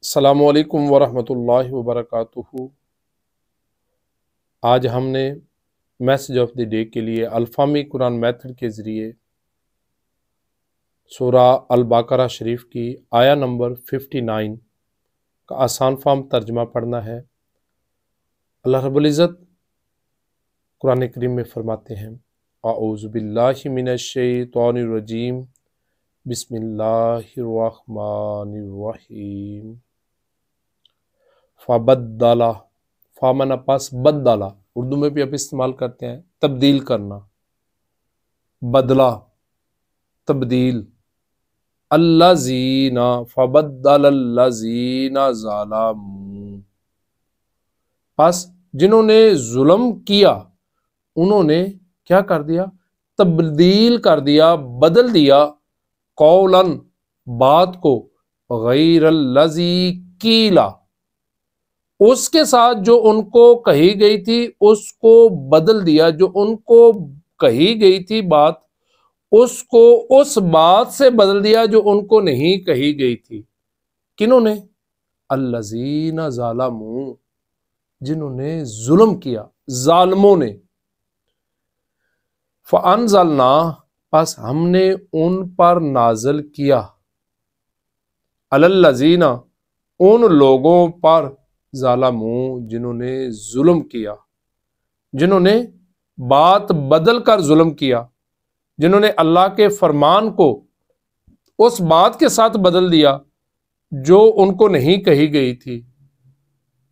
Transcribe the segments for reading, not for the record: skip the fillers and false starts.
السلام علیکم ورحمۃ اللہ وبرکاتہ۔ آج ہم نے میسج آف دی ڈے کے لیے الفامی قرآن میتھڈ کے ذریعے سورہ البقرہ شریف کی آیا نمبر 59 کا آسان فارم ترجمہ پڑھنا ہے۔ اللہ رب العزت قرآن کریم میں فرماتے ہیں، اعوذ باللہ من الشیطان الرجیم، بسم اللہ الرحمن الرحیم۔ فبدلا، فامنا پاس بدلا، اردو میں بھی اب استعمال کرتے ہیں، تبدیل کرنا، بدلا، تبدیل، الذین، فبدل الذین ظلموا، پس جنہوں نے ظلم کیا انہوں نے کیا کر دیا؟ تبدیل کر دیا، بدل دیا، قولاً، بات کو، غیر الذی قیلا، اس کے ساتھ جو ان کو کہی گئی تھی اس کو بدل دیا، جو ان کو کہی گئی تھی بات اس کو اس بات سے بدل دیا جو ان کو نہیں کہی گئی تھی۔ کنہوں نے؟ الذین ظلموا، جنہوں نے ظلم کیا، ظالموں نے۔ فانزلنا، پس ہم نے ان پر نازل کیا، علی الذین، ان لوگوں پر، ظالموں، جنہوں نے ظلم کیا، جنہوں نے بات بدل کر ظلم کیا، جنہوں نے اللہ کے فرمان کو اس بات کے ساتھ بدل دیا جو ان کو نہیں کہی گئی تھی،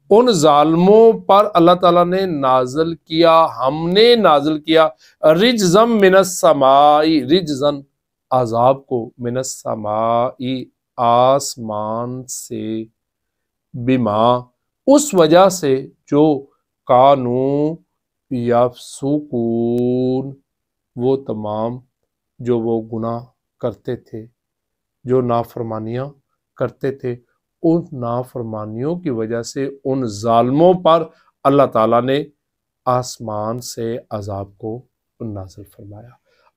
ان ظالموں پر اللہ تعالیٰ نے نازل کیا، ہم نے نازل کیا، رجزم من السماء، رجزن، عذاب کو، من السماء، آسمان سے، بما، اس وجہ سے جو کانو یفسقون، وہ تمام جو وہ گناہ کرتے تھے، جو نافرمانیاں کرتے تھے، ان نافرمانیوں کی وجہ سے ان ظالموں پر اللہ تعالیٰ نے آسمان سے عذاب کو نازل فرمایا۔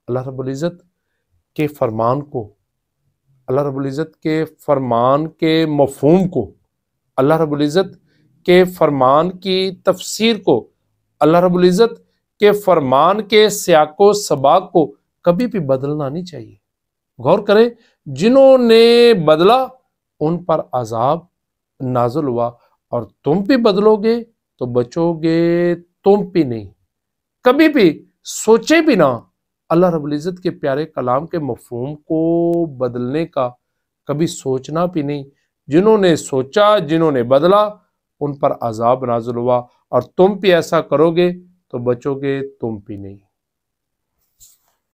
اللہ رب العزت کے فرمان کو، اللہ رب العزت کے فرمان کے مفہوم کو، اللہ رب العزت کے فرمان کی تفسیر کو، اللہ رب العزت کے فرمان کے سیاق و سباق کو کبھی بھی بدلنا نہیں چاہیے۔ غور کریں، جنہوں نے بدلا ان پر عذاب نازل ہوا، اور تم بھی بدلو گے تو بچو گے تم بھی نہیں۔ کبھی بھی سوچے بھی نہ اللہ رب العزت کے پیارے کلام کے مفہوم کو بدلنے کا، کبھی سوچنا بھی نہیں۔ جنہوں نے سوچا، جنہوں نے بدلا، ان پر عذاب نازل ہوا، اور تم بھی ایسا کرو گے تو بچو گے تم بھی نہیں۔